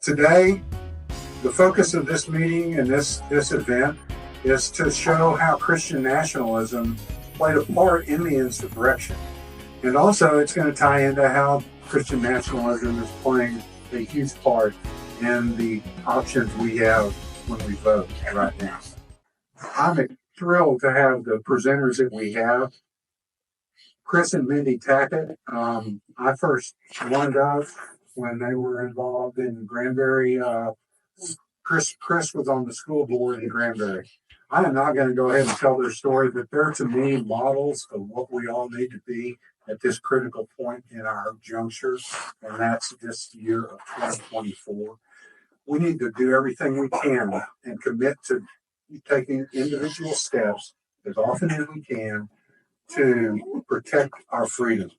Today, the focus of this meeting and this event is to show how Christian nationalism played a part in the insurrection. And also it's going to tie into how Christian nationalism is playing a huge part in the options we have when we vote right now. I'm thrilled to have the presenters that we have. Chris and Mindy Tackett, I first learned of when they were involved in Granbury. Chris was on the school board in Granbury. I am not going to go ahead and tell their story, but they're to me models of what we all need to be at this critical point in our juncture, and that's this year of 2024. We need to do everything we can and commit to taking individual steps as often as we can to protect our freedoms.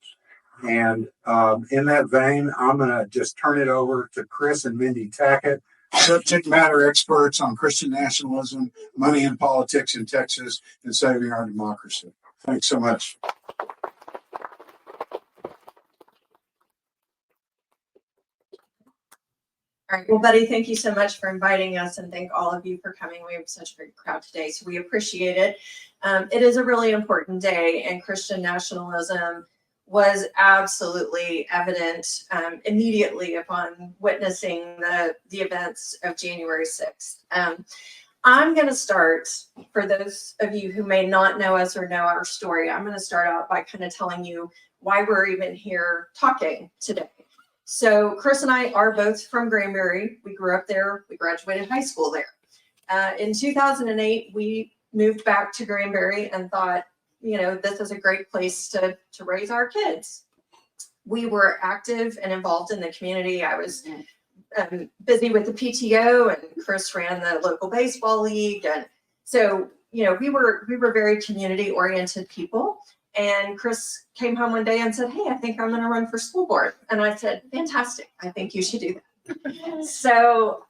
And in that vein, I'm going to just turn it over to Chris and Mindy Tackett, subject matter experts on Christian nationalism, money and politics in Texas, and saving our democracy. Thanks so much. All right. Well, Buddy, thank you so much for inviting us, and thank all of you for coming. We have such a great crowd today, so we appreciate it. It is a really important day, and Christian nationalism was absolutely evident immediately upon witnessing the events of January 6th. I'm going to start, for those of you who may not know us or know our story, I'm going to start out by kind of telling you why we're even here talking today. So Chris and I are both from Granbury. We grew up there. We graduated high school there. In 2008, we moved back to Granbury and thought, you know, this is a great place to raise our kids. We were active and involved in the community. I was busy with the PTO, and Chris ran the local baseball league. And so, you know, we were very community oriented people. And Chris came home one day and said, "Hey, I think I'm going to run for school board." And I said, "Fantastic. I think you should do that." So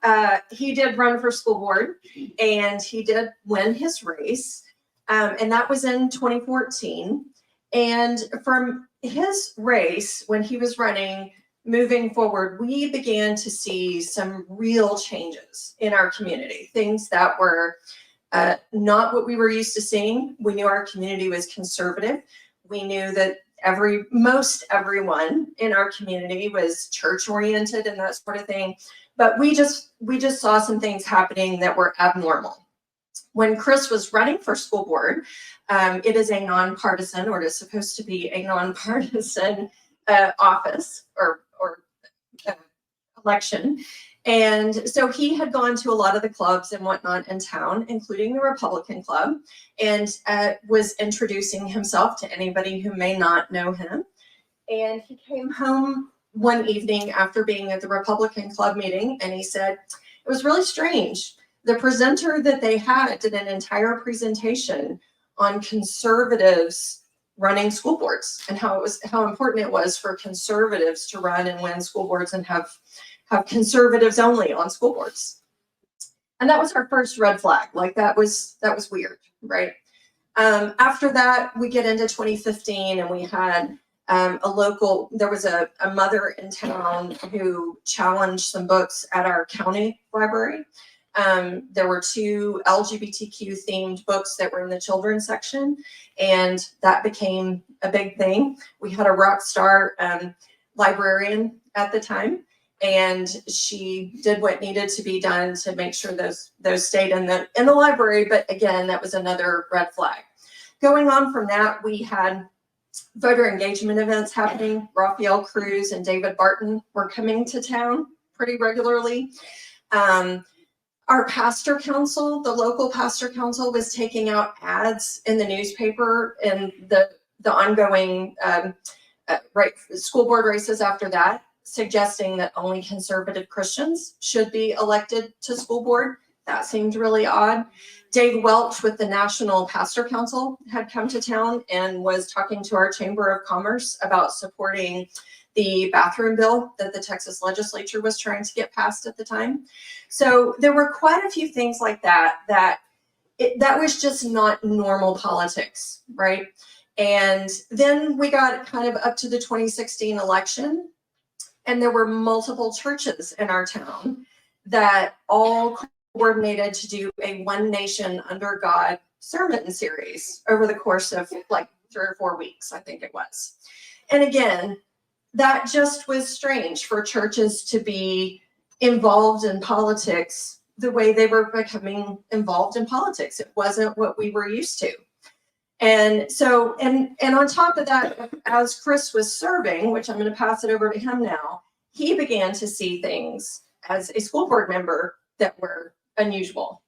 he did run for school board, and he did win his race. And that was in 2014. And from his race, when he was running, moving forward, we began to see some real changes in our community, things that were not what we were used to seeing. We knew our community was conservative. We knew that most everyone in our community was church oriented and that sort of thing. But we just saw some things happening that were abnormal. When Chris was running for school board, it is a nonpartisan, or it is supposed to be a nonpartisan office or election. And so he had gone to a lot of the clubs and whatnot in town, including the Republican Club, and was introducing himself to anybody who may not know him. And he came home one evening after being at the Republican Club meeting, and he said, it was really strange. The presenter that they had did an entire presentation on conservatives running school boards and how important it was for conservatives to run and win school boards and have conservatives only on school boards. And that was our first red flag. Like that was weird, right? After that, we get into 2015, and we had there was a mother in town who challenged some books at our county library. There were 2 LGBTQ themed books that were in the children's section, and that became a big thing. We had a rock star librarian at the time, and she did what needed to be done to make sure those stayed in the library. But again, that was another red flag. Going on from that, we had voter engagement events happening. Rafael Cruz and David Barton were coming to town pretty regularly. Our pastor council, the local pastor council, was taking out ads in the newspaper in the ongoing school board races after that, suggesting that only conservative Christians should be elected to school board. That seemed really odd. Dave Welch with the National Pastor Council had come to town and was talking to our Chamber of Commerce about supporting the bathroom bill that the Texas legislature was trying to get passed at the time. So there were quite a few things like that was just not normal politics, right? And then we got kind of up to the 2016 election, And there were multiple churches in our town that all coordinated to do a One Nation Under God sermon series over the course of like 3 or 4 weeks, I think it was. And again, that just was strange for churches to be involved in politics the way they were becoming involved in politics. It wasn't what we were used to. And so, and on top of that, as Chris was serving, which I'm going to pass it over to him now, he began to see things as a school board member that were unusual.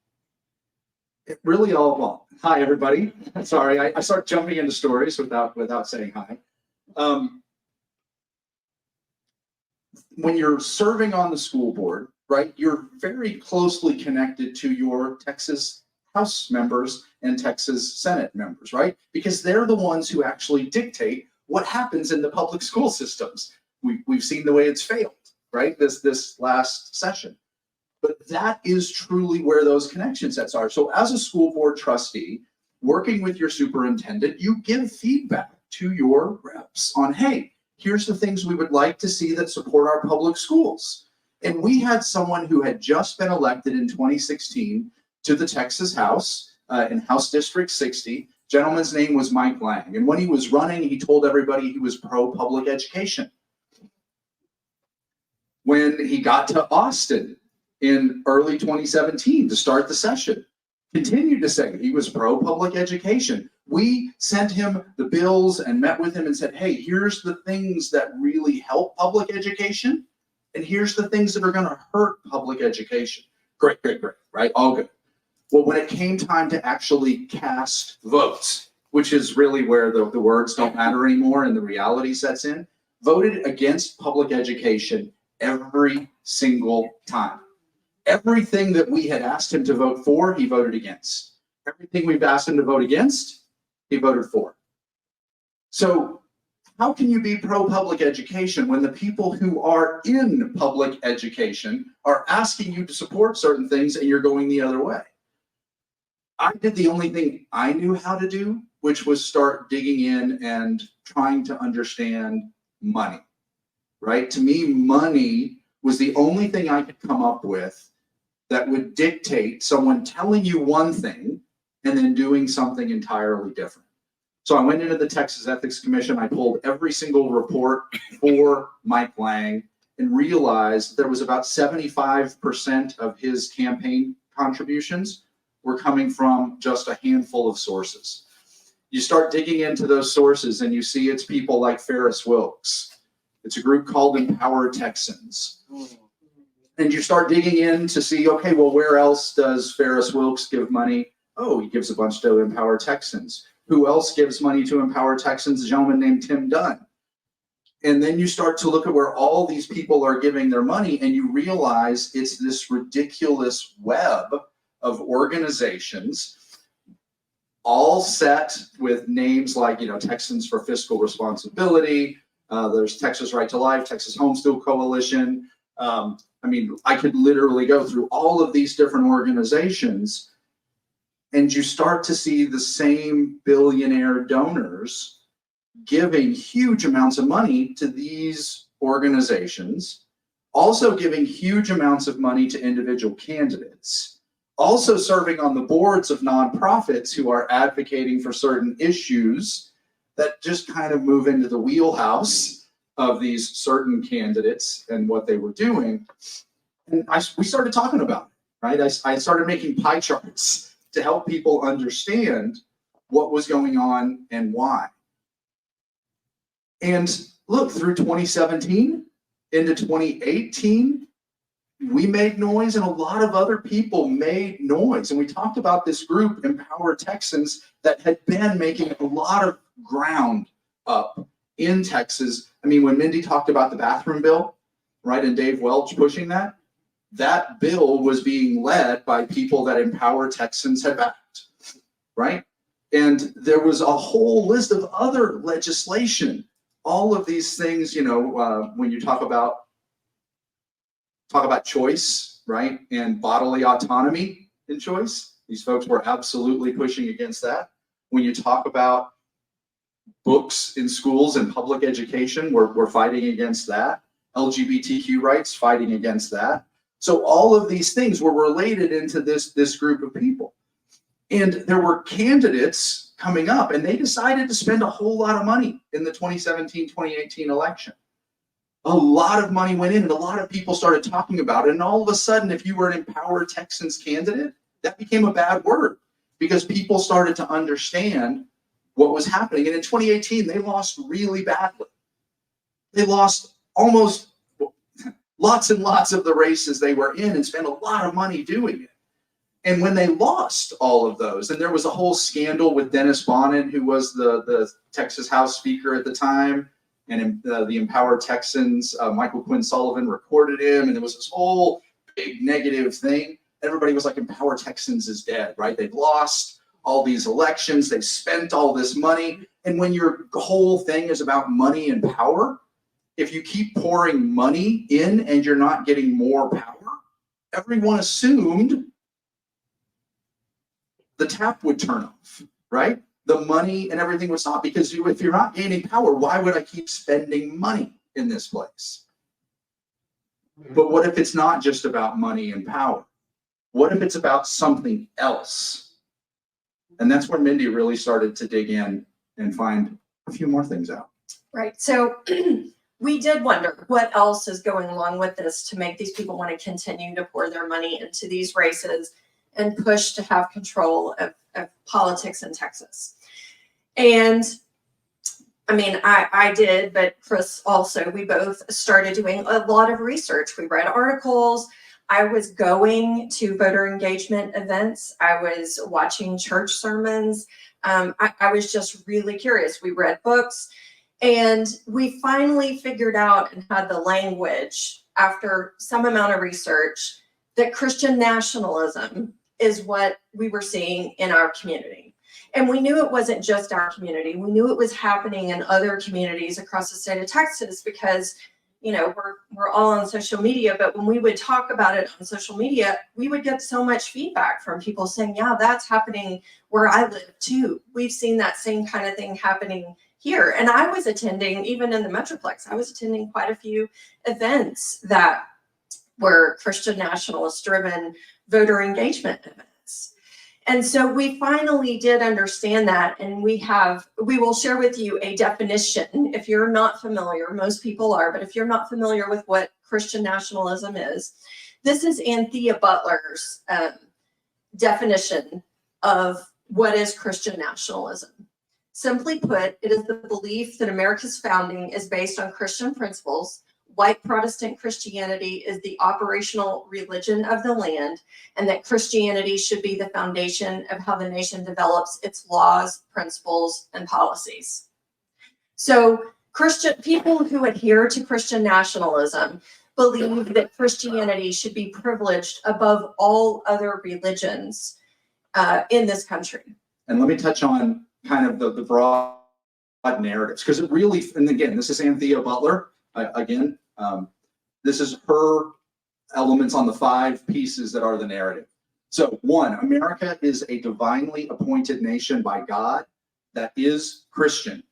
It really all, well, hi, everybody. Sorry, I start jumping into stories without saying hi. When you're serving on the school board, right, you're very closely connected to your Texas House members and Texas Senate members, right? Because they're the ones who actually dictate what happens in the public school systems. We've seen the way it's failed, right? This last session. But that is truly where those connection sets are. So as a school board trustee, working with your superintendent, you give feedback to your reps on, hey, here's the things we would like to see that support our public schools. And we had someone who had just been elected in 2016 to the Texas House in House District 60. Gentleman's name was Mike Lang. And when he was running, he told everybody he was pro-public education. When he got to Austin in early 2017 to start the session, continued to say he was pro-public education. We sent him the bills and met with him and said, hey, here's the things that really help public education, and here's the things that are going to hurt public education. Great, right? All good. Well, when it came time to actually cast votes, which is really where the words don't matter anymore and the reality sets in, voted against public education every single time. Everything that we had asked him to vote for, he voted against. Everything we've asked him to vote against, he voted for. So how can you be pro-public education when the people who are in public education are asking you to support certain things and you're going the other way? I did the only thing I knew how to do, which was start digging in and trying to understand money, right? To me, money was the only thing I could come up with that would dictate someone telling you one thing and then doing something entirely different. So I went into the Texas Ethics Commission. I pulled every single report for Mike Lang and realized there was about 75% of his campaign contributions were coming from just a handful of sources. You start digging into those sources and you see it's people like Ferris Wilks. It's a group called Empower Texans. And you start digging in to see, okay, well, where else does Ferris Wilks give money? Oh, he gives a bunch to Empower Texans. Who else gives money to Empower Texans? A gentleman named Tim Dunn. And then you start to look at where all these people are giving their money and you realize it's this ridiculous web of organizations, all set with names like, Texans for Fiscal Responsibility. There's Texas Right to Life, Texas Homeschool Coalition. I could literally go through all of these different organizations, and you start to see the same billionaire donors giving huge amounts of money to these organizations, also giving huge amounts of money to individual candidates, also serving on the boards of nonprofits who are advocating for certain issues that just kind of move into the wheelhouse of these certain candidates and what they were doing. And we started talking about it, right? I started making pie charts to help people understand what was going on and why. And look, through 2017 into 2018, we made noise and a lot of other people made noise. And we talked about this group, Empower Texans, that had been making a lot of ground up in Texas. When Mindy talked about the bathroom bill, right, and Dave Welch pushing that bill was being led by people that Empower Texans had backed, right? And there was a whole list of other legislation, all of these things, when you talk about choice, right, and bodily autonomy in choice, these folks were absolutely pushing against that. When you talk about books in schools and public education, we're fighting against that. LGBTQ rights, fighting against that. So all of these things were related into this group of people. And there were candidates coming up, and they decided to spend a whole lot of money in the 2017-2018 election. A lot of money went in, and a lot of people started talking about it. And all of a sudden, if you were an Empower Texans candidate, that became a bad word because people started to understand what was happening. And in 2018, they lost really badly. They lost almost lots and lots of the races they were in and spent a lot of money doing it. And when they lost all of those, and there was a whole scandal with Dennis Bonnen, who was the Texas House Speaker at the time, and the Empower Texans, Michael Quinn Sullivan recorded him, and there was this whole big negative thing. Everybody was like, Empower Texans is dead, right? They've lost all these elections, they've spent all this money, and when your whole thing is about money and power, if you keep pouring money in and you're not getting more power, everyone assumed the tap would turn off, right? The money and everything would stop because if you're not gaining power, why would I keep spending money in this place? But what if it's not just about money and power? What if it's about something else? And that's where Mindy really started to dig in and find a few more things out. Right. So we did wonder what else is going along with this to make these people want to continue to pour their money into these races and push to have control of politics in Texas. And I mean, I did, but Chris also, we both started doing a lot of research. We read articles. I was going to voter engagement events. I was watching church sermons. I was just really curious. We read books, and we finally figured out and had the language after some amount of research that Christian nationalism is what we were seeing in our community. And we knew it wasn't just our community. We knew it was happening in other communities across the state of Texas because, you know, we're all on social media, but when we would talk about it on social media, we would get so much feedback from people saying, yeah, that's happening where I live too. We've seen that same kind of thing happening here. And I was attending, even in the Metroplex, I was attending quite a few events that were Christian nationalist driven voter engagement events. And so we finally did understand that, and we will share with you a definition. If you're not familiar, most people are, but if you're not familiar with what Christian nationalism is, this is Anthea Butler's definition of what is Christian nationalism. Simply put, it is the belief that America's founding is based on Christian principles. White Protestant Christianity is the operational religion of the land, and that Christianity should be the foundation of how the nation develops its laws, principles, and policies. So Christian people who adhere to Christian nationalism believe that Christianity should be privileged above all other religions in this country. And let me touch on kind of the broad narratives, because it really, and again, this is Anthea Butler, again, this is her elements on the 5 pieces that are the narrative. So 1, America is a divinely appointed nation by God that is Christian.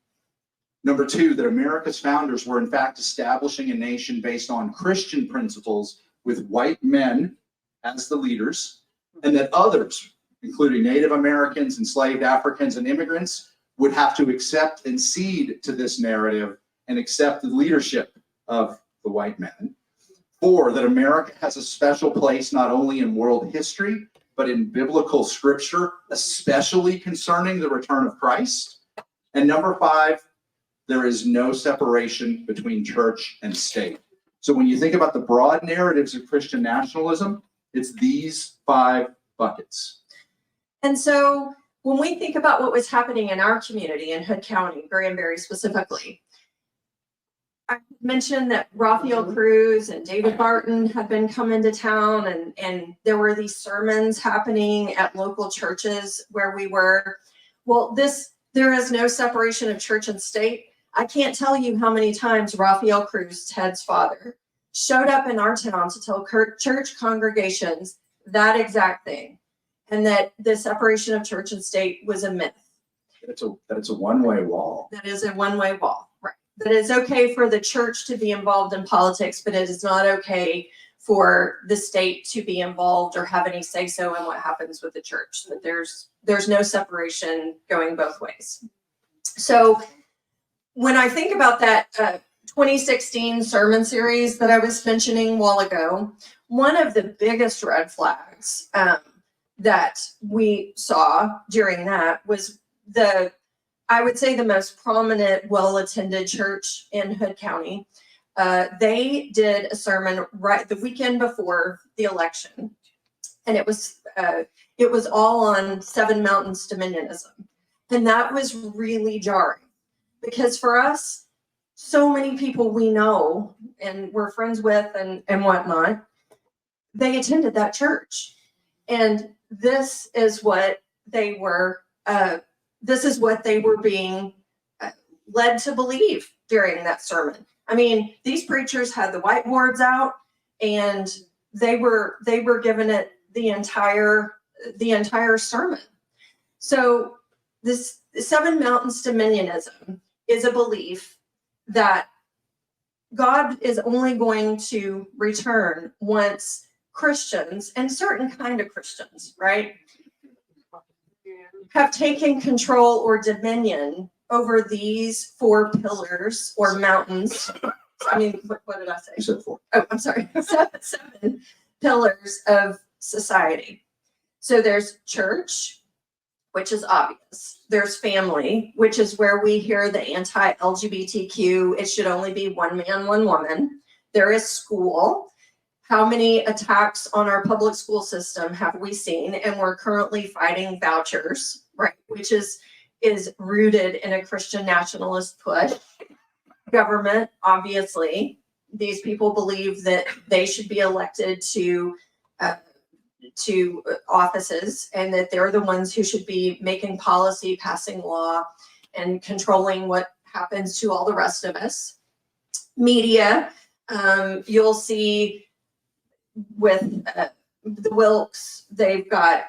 Number 2, that America's founders were in fact establishing a nation based on Christian principles with white men as the leaders, and that others, including Native Americans, enslaved Africans, and immigrants, would have to accept and cede to this narrative and accept the leadership of the white men. 4, that America has a special place not only in world history, but in biblical scripture, especially concerning the return of Christ. And number 5, there is no separation between church and state. So when you think about the broad narratives of Christian nationalism, it's these 5 buckets. And so when we think about what was happening in our community in Hood County, Granbury specifically, I mentioned that Rafael Cruz and David Barton had been coming to town, and there were these sermons happening at local churches where we were. Well, there is no separation of church and state. I can't tell you how many times Rafael Cruz, Ted's father, showed up in our town to tell church congregations that exact thing, and that the separation of church and state was a myth. That it's a one-way wall. That is a one-way wall, right? that it's okay for the church to be involved in politics, but it is not okay for the state to be involved or have any say so in what happens with the church. That there's no separation going both ways. So when I think about that 2016 sermon series that I was mentioning a while ago, one of the biggest red flags that we saw during that was I would say the most prominent, well-attended church in Hood County. They did a sermon right the weekend before the election, and it was all on Seven Mountains Dominionism, and that was really jarring because for us, so many people we know and we're friends with and whatnot, they attended that church, and this is what they were. This is what they were being led to believe during that sermon. I mean, these preachers had the whiteboards out, and they were given it the entire sermon. So this Seven Mountains Dominionism is a belief that God is only going to return once Christians, and certain kind of Christians, right, have taken control or dominion over these 4 pillars or mountains. I mean, what did I say? You said 4. Oh, I'm sorry. Seven pillars of society. So there's church, which is obvious. There's family, which is where we hear the anti-LGBTQ, it should only be one man, one woman. There is school. How many attacks on our public school system have we seen? And we're currently fighting vouchers, right? Which is rooted in a Christian nationalist push. Government, obviously, these people believe that they should be elected to offices, and that they're the ones who should be making policy, passing law, and controlling what happens to all the rest of us. Media, you'll see with the Wilks, they've got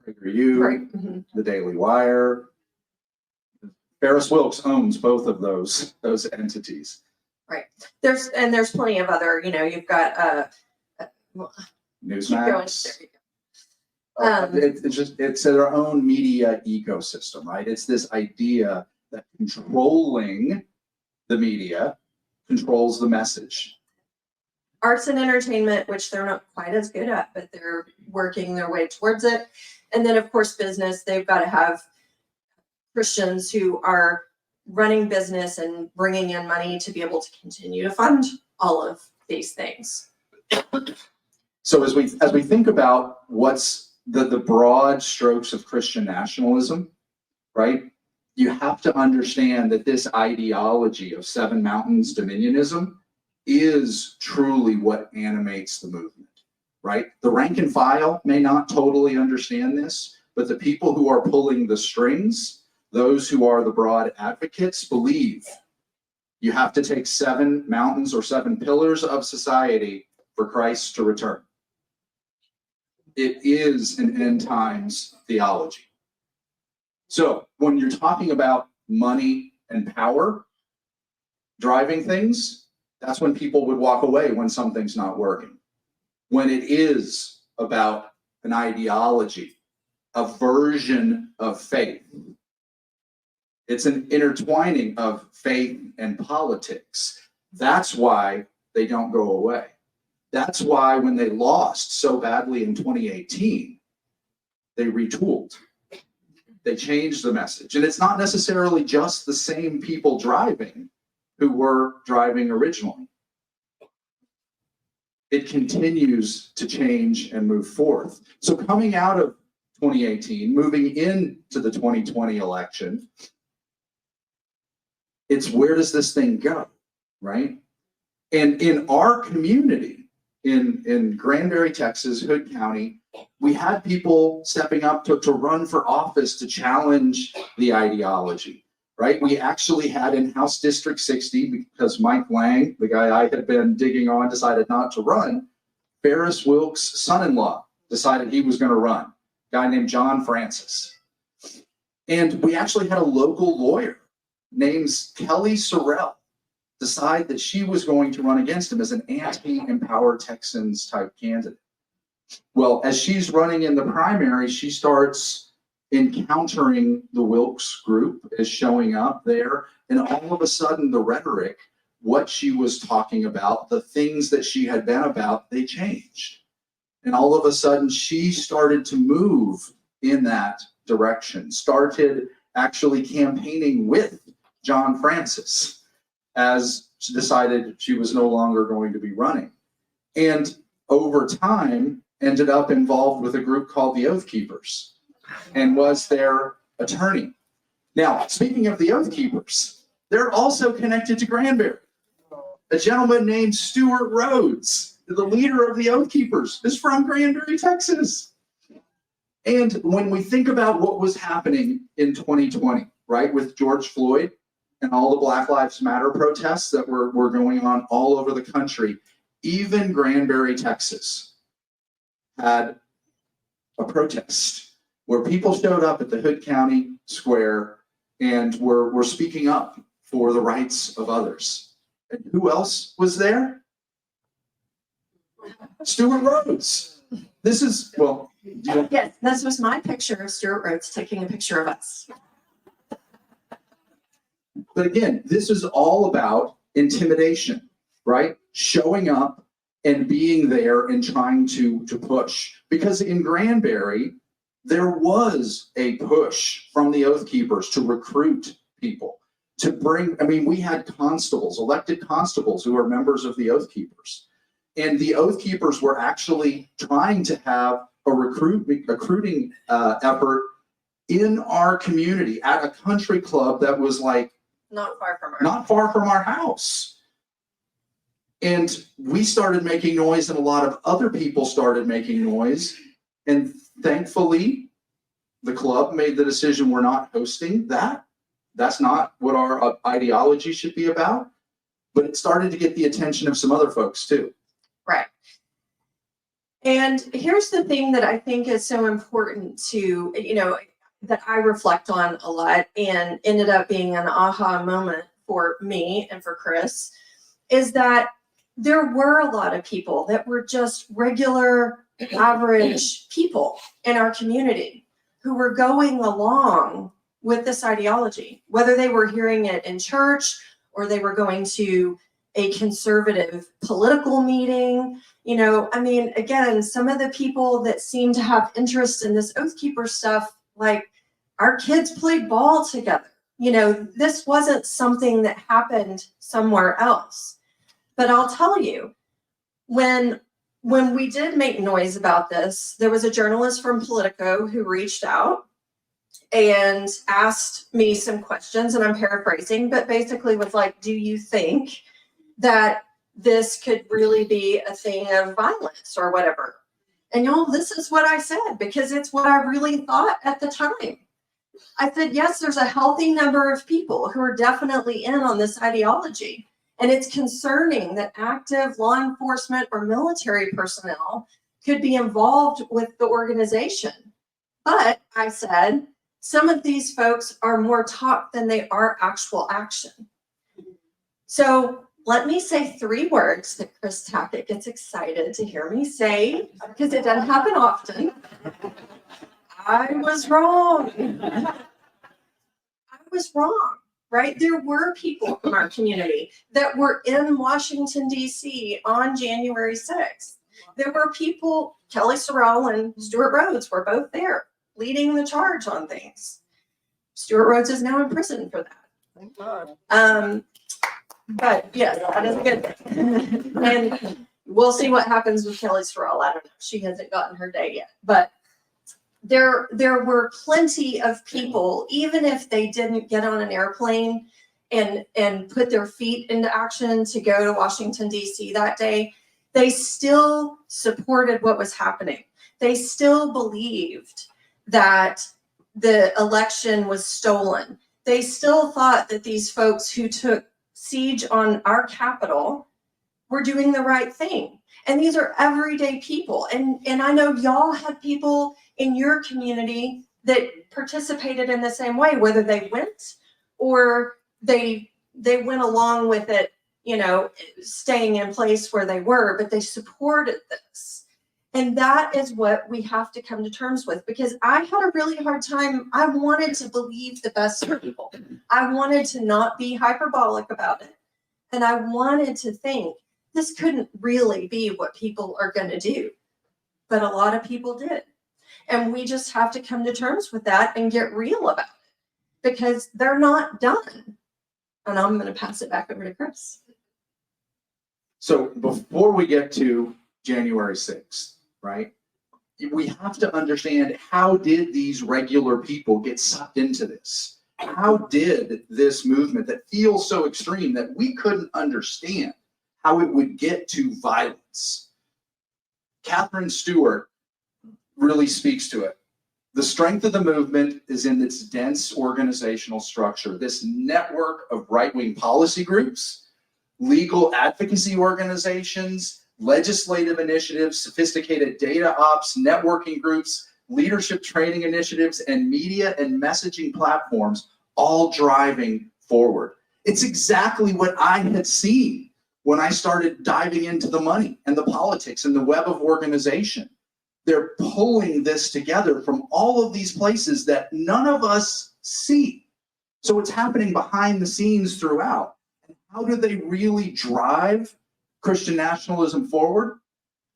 PragerU, right, mhm. the Daily Wire. Ferris Wilks owns both of those entities. There's plenty of other, you've got Newsmax. keep going. It's their own media ecosystem, right? It's this idea that controlling the media controls the message. Arts and entertainment, which they're not quite as good at, but they're working their way towards it. And then, of course, business, they've got to have Christians who are running business and bringing in money to be able to continue to fund all of these things. So as we think about what's the broad strokes of Christian nationalism, right? You have to understand that this ideology of Seven Mountains Dominionism is truly what animates the movement, right? The rank and file may not totally understand this, but the people who are pulling the strings, those who are the broad advocates, believe you have to take 7 mountains or 7 pillars of society for Christ to return. It is an end times theology. So when you're talking about money and power driving things, that's when people would walk away when something's not working. When it is about an ideology, a version of faith, it's an intertwining of faith and politics. That's why they don't go away. That's why when they lost so badly in 2018, they retooled. They changed the message. And it's not necessarily just the same people driving who were driving originally. It continues to change and move forth. So coming out of 2018, moving into the 2020 election, it's where does this thing go, right? And in our community, in Granbury, Texas, Hood County, we had people stepping up to run for office to challenge the ideology, right? We actually had in House District 60, because Mike Lang, the guy I had been digging on, decided not to run. Ferris Wilks' son-in-law decided he was going to run, a guy named John Francis. And we actually had a local lawyer names Kelly Sorrell decide that she was going to run against him as an anti-Empower Texans type candidate. Well, as she's running in the primary, she starts encountering the Wilkes group as showing up there. And all of a sudden, the rhetoric, what she was talking about, the things that she had been about, they changed. And all of a sudden, she started to move in that direction, started actually campaigning with John Francis as she decided she was no longer going to be running. And over time, ended up involved with a group called the Oath Keepers and was their attorney. Now, speaking of the Oath Keepers, they're also connected to Granbury. A gentleman named Stuart Rhodes, the leader of the Oath Keepers, is from Granbury, Texas. And when we think about what was happening in 2020, right, with George Floyd and all the Black Lives Matter protests that were going on all over the country, even Granbury, Texas, had a protest where people showed up at the Hood County Square and were speaking up for the rights of others. And who else was there? Stuart Rhodes. This is, well, Yes, this was my picture of Stuart Rhodes taking a picture of us. but again, this is all about intimidation, right? Showing up and being there and trying to push. Because in Granbury, there was a push from the Oath Keepers to recruit people, to bring, I mean, we had constables, elected constables who are members of the Oath Keepers. And the Oath Keepers were actually trying to have a recruiting effort in our community at a country club that was like Not far from our house. And we started making noise and a lot of other people started making noise. And thankfully, the club made the decision, we're not hosting that. That's not what our ideology should be about. But it started to get the attention of some other folks too. Right. And here's the thing that I think is so important to, that I reflect on a lot and ended up being an aha moment for me and for Chris, is that there were a lot of people that were just regular, average people in our community who were going along with this ideology, whether they were hearing it in church or they were going to a conservative political meeting. Again, some of the people that seem to have interest in this Oath Keeper stuff, like our kids played ball together. This wasn't something that happened somewhere else. But I'll tell you, when we did make noise about this, there was a journalist from Politico who reached out and asked me some questions, and I'm paraphrasing, but basically was like, do you think that this could really be a thing of violence or whatever? And y'all, this is what I said, because it's what I really thought at the time. I said, yes, there's a healthy number of people who are definitely in on this ideology. And it's concerning that active law enforcement or military personnel could be involved with the organization. But I said, some of these folks are more talk than they are actual action. So let me say 3 words that Chris Tackett gets excited to hear me say, because it doesn't happen often. I was wrong. I was wrong. Right? There were people from our community that were in Washington, D.C. on January 6th. There were people, Kelly Sorrell and Stuart Rhodes were both there leading the charge on things. Stuart Rhodes is now in prison for that. Thank God. But yes, that is a good thing. And we'll see what happens with Kelly Sorrell. I don't know. She hasn't gotten her day yet. But there were plenty of people, even if they didn't get on an airplane and put their feet into action to go to Washington, D.C. that day, they still supported what was happening. They still believed that the election was stolen. They still thought that these folks who took siege on our Capitol were doing the right thing. And these are everyday people. And I know y'all had people in your community that participated in the same way, whether they went or they went along with it, you know, staying in place where they were, but they supported this. And that is what we have to come to terms with, because I had a really hard time. I wanted to believe the best for people. I wanted to not be hyperbolic about it. And I wanted to think this couldn't really be what people are going to do. But a lot of people did. And we just have to come to terms with that and get real about it, because they're not done. And I'm going to pass it back over to Chris. So before we get to January 6th, right, we have to understand, how did these regular people get sucked into this? How did this movement that feels so extreme that we couldn't understand how it would get to violence? Catherine Stewart really speaks to it. The strength of the movement is in its dense organizational structure. This network of right-wing policy groups, legal advocacy organizations, legislative initiatives, sophisticated data ops, networking groups, leadership training initiatives, and media and messaging platforms, all driving forward. It's exactly what I had seen when I started diving into the money and the politics and the web of organization. They're pulling this together from all of these places that none of us see. So it's happening behind the scenes throughout. And how do they really drive Christian nationalism forward?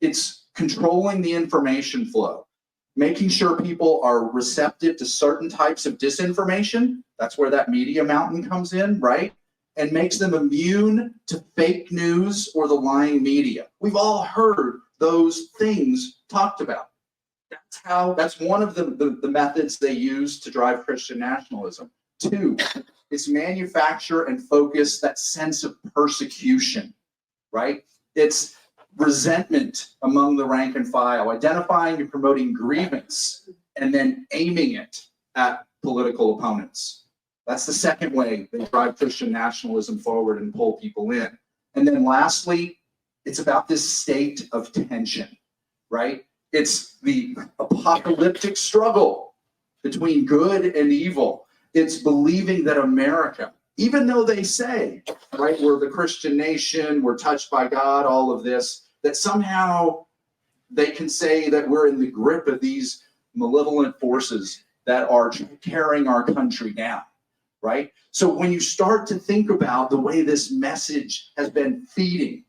It's controlling the information flow, making sure people are receptive to certain types of disinformation. That's where that media mountain comes in, right? And makes them immune to fake news or the lying media. We've all heard those things talked about. That's one of the methods they use to drive Christian nationalism. Two, it's manufacture and focus that sense of persecution, right? It's resentment among the rank and file, identifying and promoting grievance, and then aiming it at political opponents. That's the second way they drive Christian nationalism forward and pull people in. And then lastly, it's about this state of tension, right? It's the apocalyptic struggle between good and evil. It's believing that America, even though they say, right, we're the Christian nation, we're touched by God, all of this, that somehow they can say that we're in the grip of these malevolent forces that are tearing our country down, right? So when you start to think about the way this message has been feeding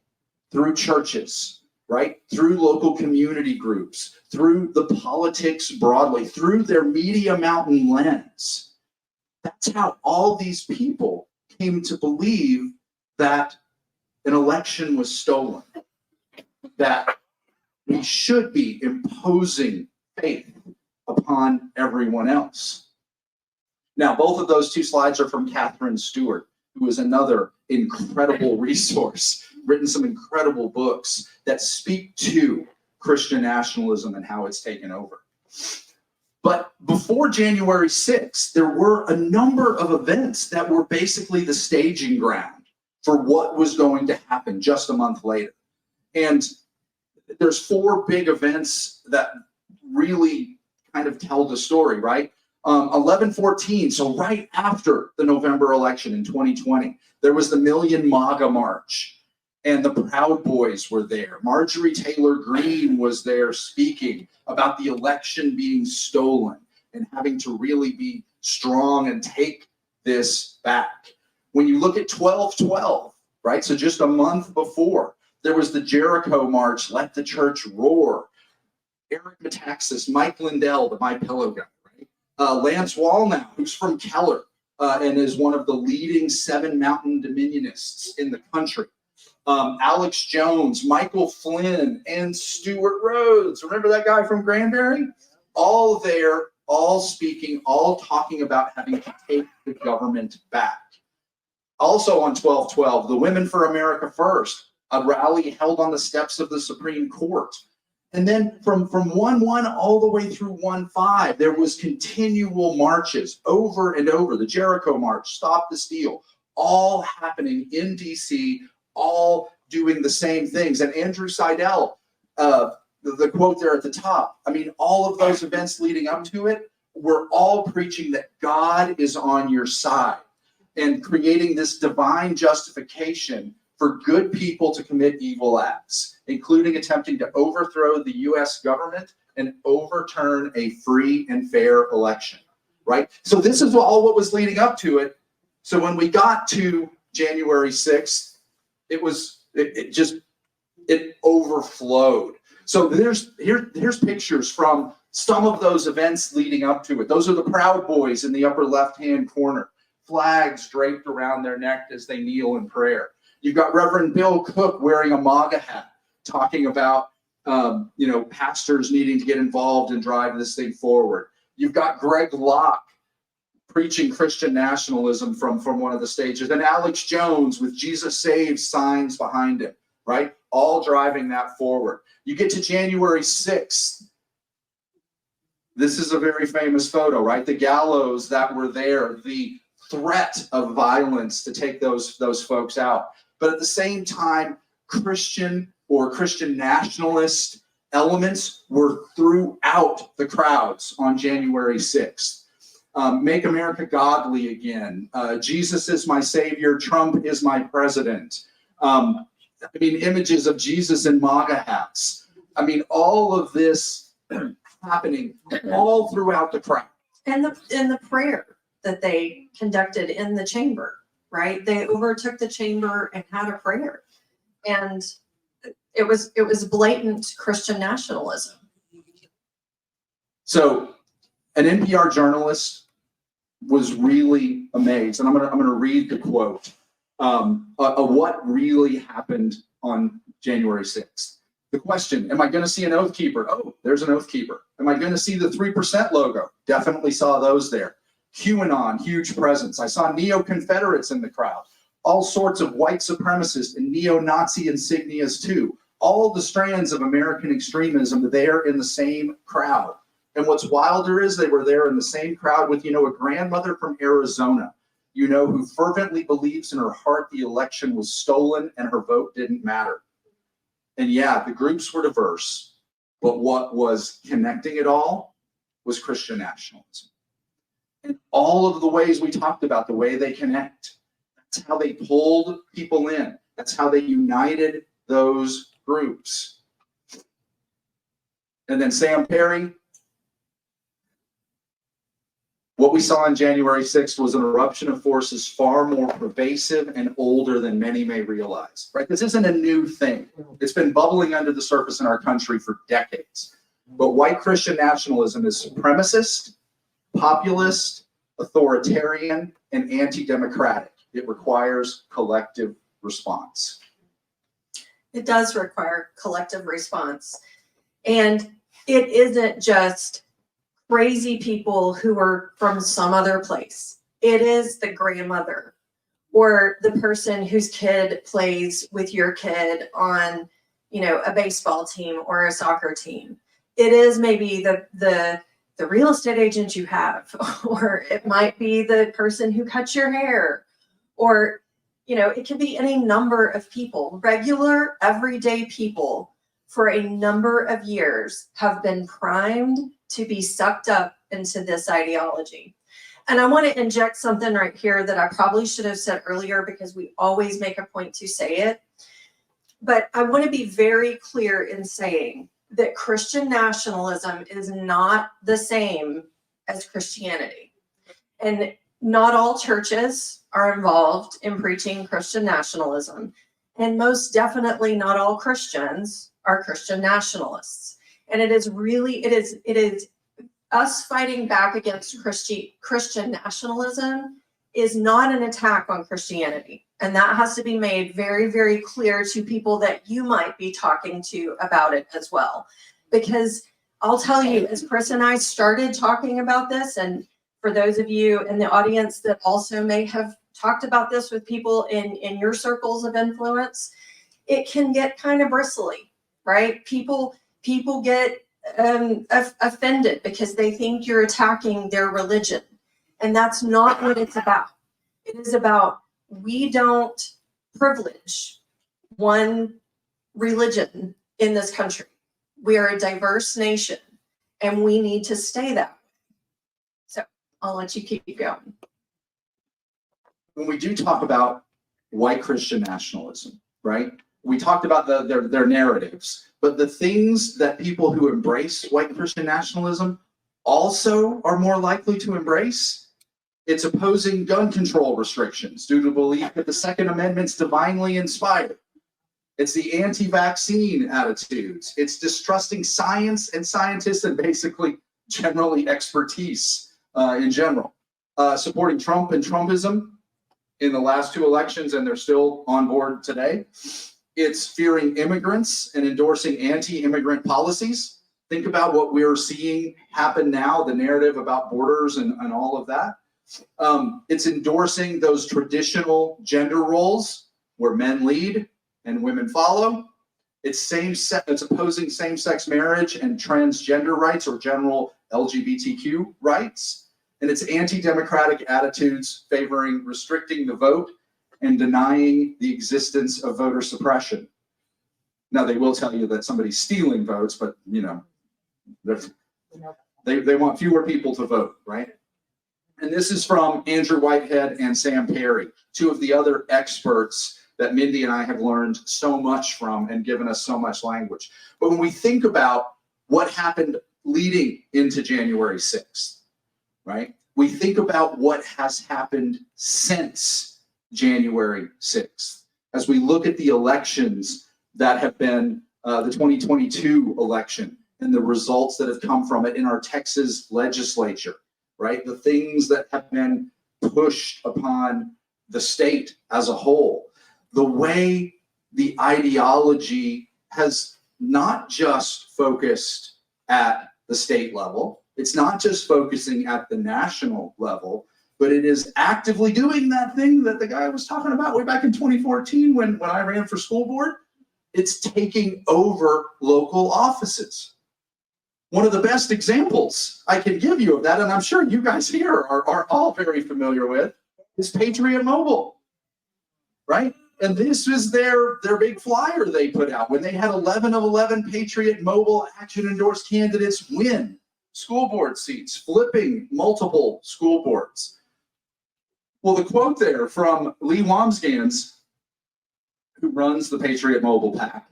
through churches, right, through local community groups, through the politics broadly, through their media mountain lens, that's how all these people came to believe that an election was stolen, that we should be imposing faith upon everyone else. Now, both of those two slides are from Catherine Stewart, who is another incredible resource, written some incredible books that speak to Christian nationalism and how it's taken over. But before January 6th, there were a number of events that were basically the staging ground for what was going to happen just a month later. And there's four big events that really kind of tell the story, right? 11/14, so right after the November election in 2020, there was the Million MAGA March, and the Proud Boys were there. Marjorie Taylor Greene was there speaking about the election being stolen and having to really be strong and take this back. When you look at 12/12, right, so just a month before, there was the Jericho March, Let the Church Roar. Eric Metaxas, Mike Lindell, the My Pillow guy, right? Lance Wallnau, who's from Keller and is one of the leading Seven Mountain Dominionists in the country. Alex Jones, Michael Flynn, and Stuart Rhodes. Remember that guy from Granbury? All there, all speaking, all talking about having to take the government back. Also on 12/12, the Women for America First, a rally held on the steps of the Supreme Court. And then from 1/1 all the way through 1/5, there was continual marches over and over. The Jericho March, Stop the Steal, all happening in DC, all doing the same things. And Andrew Seidel, the quote there at the top, I mean, all of those events leading up to it were all preaching that God is on your side. and creating this divine justification for good people to commit evil acts, including attempting to overthrow the US government and overturn a free and fair election, right? So this is all what was leading up to it. So when we got to January 6th, it overflowed. So here's pictures from some of those events leading up to it. Those are the Proud Boys in the upper left-hand corner, flags draped around their neck as they kneel in prayer. You've got Reverend Bill Cook wearing a MAGA hat, talking about pastors needing to get involved and drive this thing forward. You've got Greg Locke preaching Christian nationalism from one of the stages, and Alex Jones with Jesus Saves signs behind him, right? All driving that forward. You get to January 6th. This is a very famous photo, right? The gallows that were there, the threat of violence to take those folks out. But at the same time, Christian or Christian nationalist elements were throughout the crowds on January 6th. Make America Godly Again. Jesus is my savior. Trump is my president. Images of Jesus in MAGA hats. All of this happening all throughout the crowd. And the prayer that they conducted in the chamber, right? They overtook the chamber and had a prayer. And it was blatant Christian nationalism. So an NPR journalist was really amazed, and I'm gonna read the quote of what really happened on January 6th. The question: am I going to see an Oath Keeper? Oh, there's an Oath Keeper. Am I going to see the 3% logo? Definitely saw those there. QAnon, huge presence. I saw neo-Confederates in the crowd. All sorts of white supremacists and neo-Nazi insignias too. All the strands of American extremism there in the same crowd. And what's wilder is they were there in the same crowd with, a grandmother from Arizona, who fervently believes in her heart the election was stolen and her vote didn't matter. And yeah, the groups were diverse, but what was connecting it all was Christian nationalism. And all of the ways we talked about, the way they connect, that's how they pulled people in. That's how they united those groups. And then Sam Perry, what we saw on January 6th was an eruption of forces far more pervasive and older than many may realize, right? This isn't a new thing. It's been bubbling under the surface in our country for decades. But white Christian nationalism is supremacist, populist, authoritarian, and anti-democratic. It requires collective response. It does require collective response. And it isn't just crazy people who are from some other place. It is the grandmother or the person whose kid plays with your kid on, a baseball team or a soccer team. It is maybe the real estate agent you have, or it might be the person who cuts your hair, or, it can be any number of people. Regular, everyday people for a number of years have been primed to be sucked up into this ideology. And I want to inject something right here that I probably should have said earlier, because we always make a point to say it. But I want to be very clear in saying that Christian nationalism is not the same as Christianity. And not all churches are involved in preaching Christian nationalism. And most definitely not all Christians are Christian nationalists. And it is us fighting back against Christian nationalism is not an attack on Christianity. And that has to be made very, very clear to people that you might be talking to about it as well. Because I'll tell you, as Chris and I started talking about this, and for those of you in the audience that also may have talked about this with people in your circles of influence, it can get kind of bristly, right? People get offended because they think you're attacking their religion. And that's not what it's about. It is about, we don't privilege one religion in this country. We are a diverse nation, and we need to stay that way. So I'll let you keep going. when we do talk about white Christian nationalism, right? We talked about their narratives, but the things that people who embrace white Christian nationalism also are more likely to embrace, it's opposing gun control restrictions due to belief that the Second Amendment's divinely inspired. It's the anti-vaccine attitudes. It's distrusting science and scientists and basically generally expertise in general. Supporting Trump and Trumpism in the last 2 elections, and they're still on board today. It's fearing immigrants and endorsing anti-immigrant policies. Think about what we're seeing happen now, the narrative about borders and all of that. It's endorsing those traditional gender roles where men lead and women follow. It's opposing same-sex marriage and transgender rights or general LGBTQ rights. And it's anti-democratic attitudes favoring restricting the vote and denying the existence of voter suppression. Now, they will tell you that somebody's stealing votes, but you know, they want fewer people to vote, right? And this is from Andrew Whitehead and Sam Perry, 2 of the other experts that Mindy and I have learned so much from and given us so much language. But when we think about what happened leading into January 6th, right? We think about what has happened since January 6th. As we look at the elections that have been the 2022 election and the results that have come from it in our Texas legislature, right? The things that have been pushed upon the state as a whole. The way the ideology has not just focused at the state level, it's not just focusing at the national level, but it is actively doing that thing that the guy was talking about way back in 2014 when I ran for school board. It's taking over local offices. One of the best examples I can give you of that, and I'm sure you guys here are all very familiar with, is Patriot Mobile, right? And this is their big flyer they put out when they had 11 of 11 Patriot Mobile action endorsed candidates win school board seats, flipping multiple school boards. Well, the quote there from Lee Wamsgans, who runs the Patriot Mobile PAC,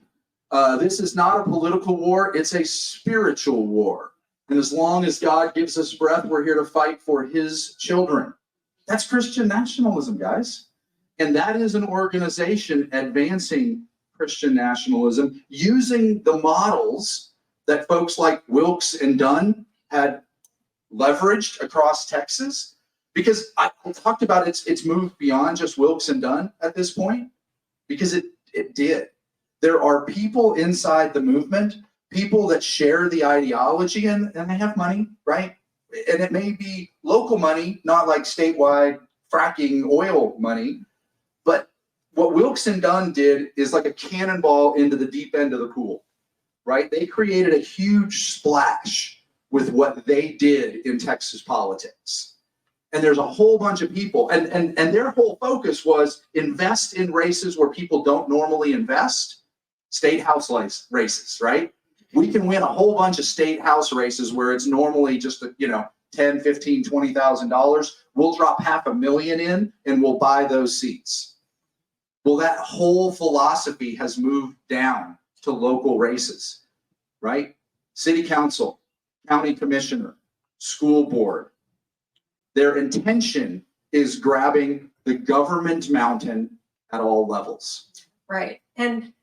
this is not a political war, it's a spiritual war. And as long as God gives us breath, we're here to fight for his children. That's Christian nationalism, guys. And that is an organization advancing Christian nationalism using the models that folks like Wilkes and Dunn had leveraged across Texas. Because I talked about it's moved beyond just Wilkes and Dunn at this point, because it did. There are people inside the movement, people that share the ideology and they have money, right? And it may be local money, not like statewide fracking oil money. But what Wilkes and Dunn did is like a cannonball into the deep end of the pool, right? They created a huge splash with what they did in Texas politics. And there's a whole bunch of people, and their whole focus was invest in races where people don't normally invest, state house races, right? We can win a whole bunch of state house races where it's normally just, $10, $15, $20,000. We'll drop $500,000 in and we'll buy those seats. Well, that whole philosophy has moved down to local races, right? City council, county commissioner, school board. Their intention is grabbing the government mountain at all levels. Right. And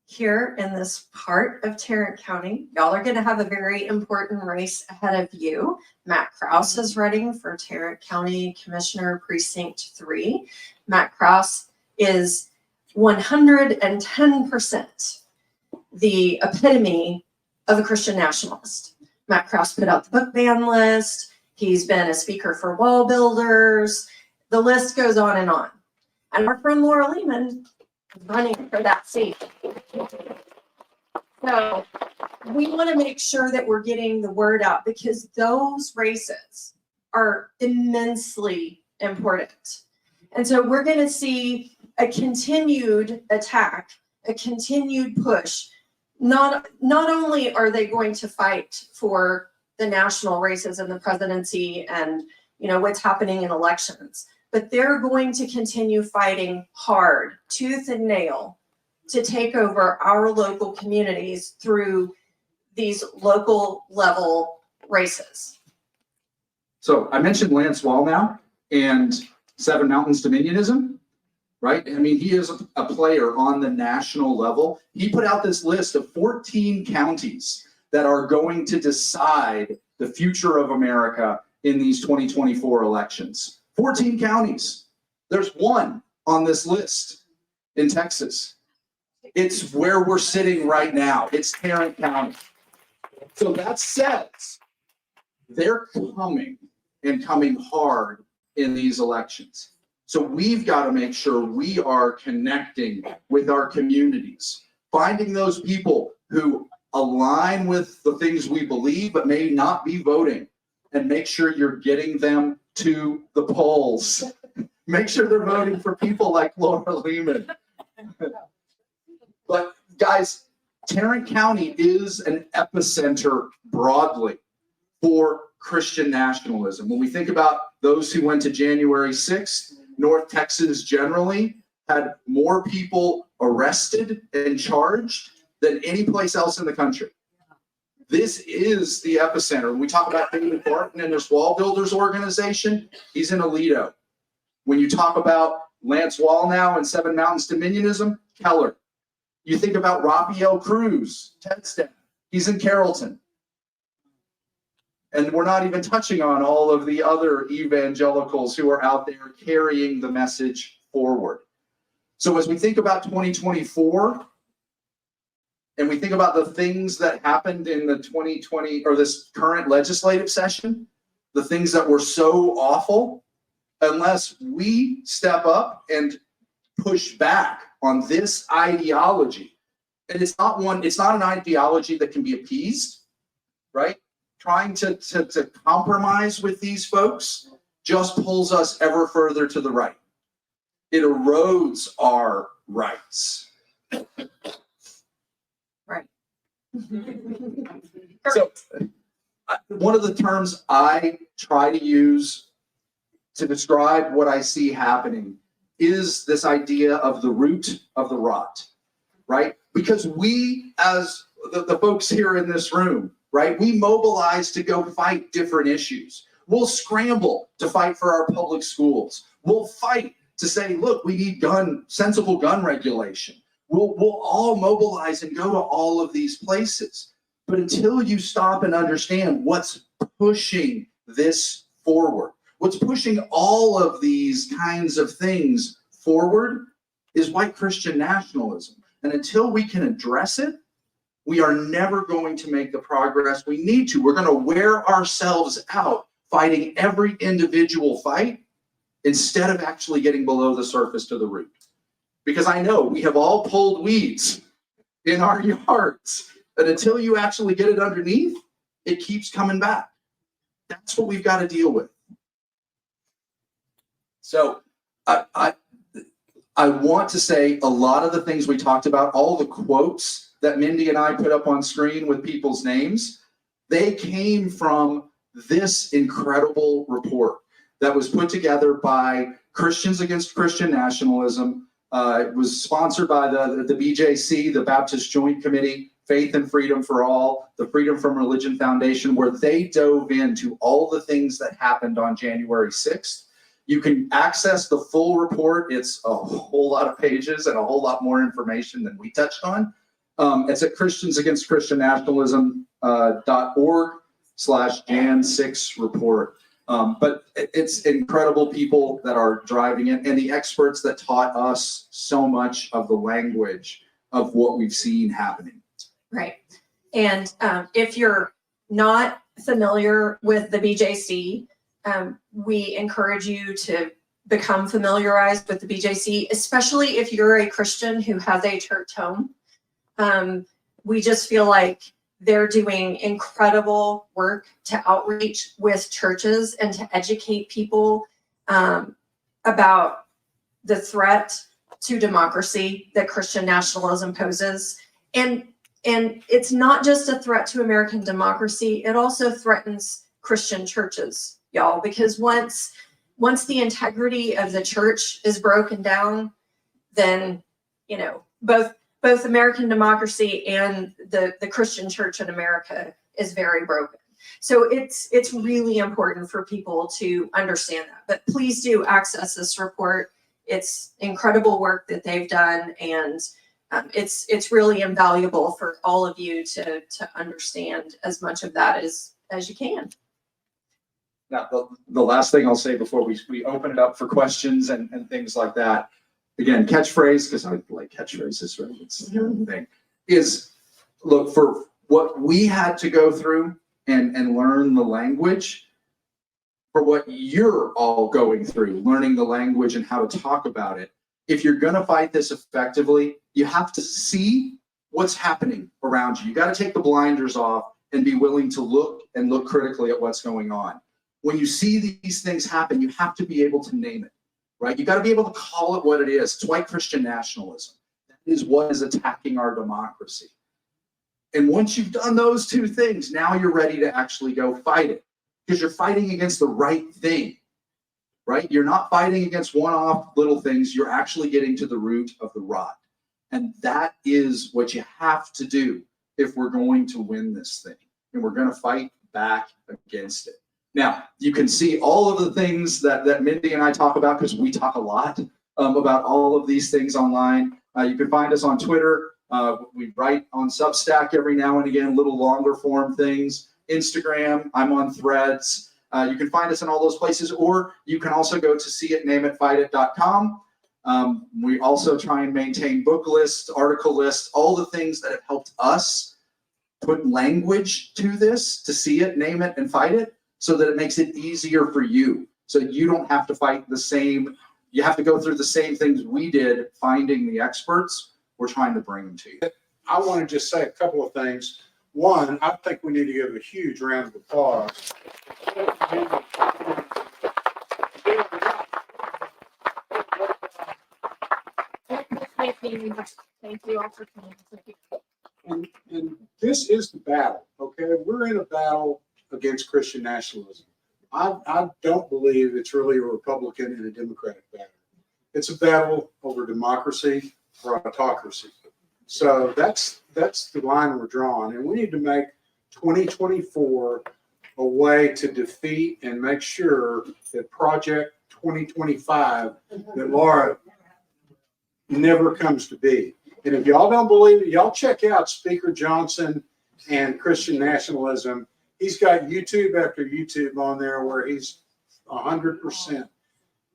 here in this part of Tarrant County, y'all are going to have a very important race ahead of you. Matt Krause is running for Tarrant County Commissioner Precinct 3. Matt Krause is 110% the epitome of a Christian nationalist. Matt Krause put out the book ban list. He's been a speaker for wall builders. The list goes on. And our friend Laura Lehman is running for that seat. So we want to make sure that we're getting the word out, because those races are immensely important. And so we're going to see a continued attack, a continued push. Not only are they going to fight for the national races and the presidency and what's happening in elections, but they're going to continue fighting hard, tooth and nail, to take over our local communities through these local level races. So I mentioned Lance Wallnau and Seven Mountains Dominionism, right? I mean, he is a player on the national level. He put out this list of 14 counties that are going to decide the future of America in these 2024 elections. 14 counties. There's one on this list in Texas. It's where we're sitting right now. It's Tarrant County. So that says they're coming and coming hard in these elections. So we've got to make sure we are connecting with our communities, finding those people who align with the things we believe but may not be voting, and make sure you're getting them to the polls. Make sure they're voting for people like Laura Lehman. But guys, Tarrant County is an epicenter broadly for Christian nationalism. When we think about those who went to January 6th, North Texas generally had more people arrested and charged than any place else in the country. This is the epicenter. When we talk about David Barton and his Wall Builders organization, he's in Aledo. When you talk about Lance Wallnau and Seven Mountains Dominionism, Keller. You think about Rafael Cruz, Tedstead, he's in Carrollton. And we're not even touching on all of the other evangelicals who are out there carrying the message forward. So as we think about 2024, and we think about the things that happened in the 2020 or this current legislative session, the things that were so awful, unless we step up and push back on this ideology, and it's not an ideology that can be appeased, right? Trying to compromise with these folks just pulls us ever further to the right. It erodes our rights. Right. So one of the terms I try to use to describe what I see happening is this idea of the root of the rot, right? Because we, as the folks here in this room, right, we mobilize to go fight different issues. We'll scramble to fight for our public schools. We'll fight to say, look, we need sensible gun regulation. We'll all mobilize and go to all of these places. But until you stop and understand what's pushing this forward, what's pushing all of these kinds of things forward is white Christian nationalism. And until we can address it, we are never going to make the progress we need to. We're going to wear ourselves out fighting every individual fight instead of actually getting below the surface to the root. Because I know we have all pulled weeds in our yards, and until you actually get it underneath, it keeps coming back. That's what we've got to deal with. So I want to say a lot of the things we talked about, all the quotes that Mindy and I put up on screen with people's names, they came from this incredible report that was put together by Christians Against Christian Nationalism. It was sponsored by the BJC, the Baptist Joint Committee, Faith and Freedom for All, the Freedom from Religion Foundation, where they dove into all the things that happened on January 6th. You can access the full report. It's a whole lot of pages and a whole lot more information than we touched on. It's at christiansagainstchristiannationalism.org/Jan6 report. But it's incredible people that are driving it, and the experts that taught us so much of the language of what we've seen happening. Right. And if you're not familiar with the BJC, we encourage you to become familiarized with the BJC, especially if you're a Christian who has a church home. We just feel like they're doing incredible work to outreach with churches and to educate people about the threat to democracy that Christian nationalism poses. And it's not just a threat to American democracy, it also threatens Christian churches, y'all, because once once the integrity of the church is broken down, then, you know, both American democracy and the Christian church in America is very broken. So it's really important for people to understand that. But please do access this report. It's incredible work that they've done, and it's really invaluable for all of you to understand as much of that as you can. Now, the last thing I'll say before we open it up for questions and things like that, again, catchphrase, because I like catchphrases, right? It's the thing, is look, for what we had to go through and learn the language, for what you're all going through, learning the language and how to talk about it. If you're going to fight this effectively, you have to see what's happening around you. You got to take the blinders off and be willing to look critically at what's going on. When you see these things happen, you have to be able to name it, right? You got to be able to call it what it is. It's white Christian nationalism. That is what is attacking our democracy. And once you've done those two things, now you're ready to actually go fight it, because you're fighting against the right thing, right? You're not fighting against one-off little things. You're actually getting to the root of the rot. And that is what you have to do if we're going to win this thing. And we're going to fight back against it. Now, you can see all of the things that Mindy and I talk about, because we talk a lot about all of these things online. You can find us on Twitter. We write on Substack every now and again, little longer form things. Instagram, I'm on Threads. You can find us in all those places, or you can also go to seeitnameitfightit.com. We also try and maintain book lists, article lists, all the things that have helped us put language to this, to see it, name it, and fight it, so that it makes it easier for you. So you don't have to fight the same, you have to go through the same things we did finding the experts. We're trying to bring them to you. I want to just say a couple of things. One, I think we need to give a huge round of applause. Thank you all for coming. And this is the battle, okay? We're in a battle against Christian nationalism. I don't believe it's really a Republican and a Democratic battle. It's a battle over democracy or autocracy. So that's the line we're drawing, and we need to make 2024 a way to defeat and make sure that Project 2025 that Laura never comes to be. And if y'all don't believe it, y'all check out Speaker Johnson and Christian nationalism. He's got YouTube after YouTube on there where he's 100%,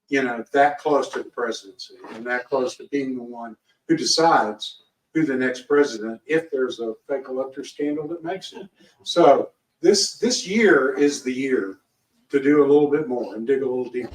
that close to the presidency and that close to being the one who decides who the next president, if there's a fake elector scandal that makes it. So this year is the year to do a little bit more and dig a little deeper.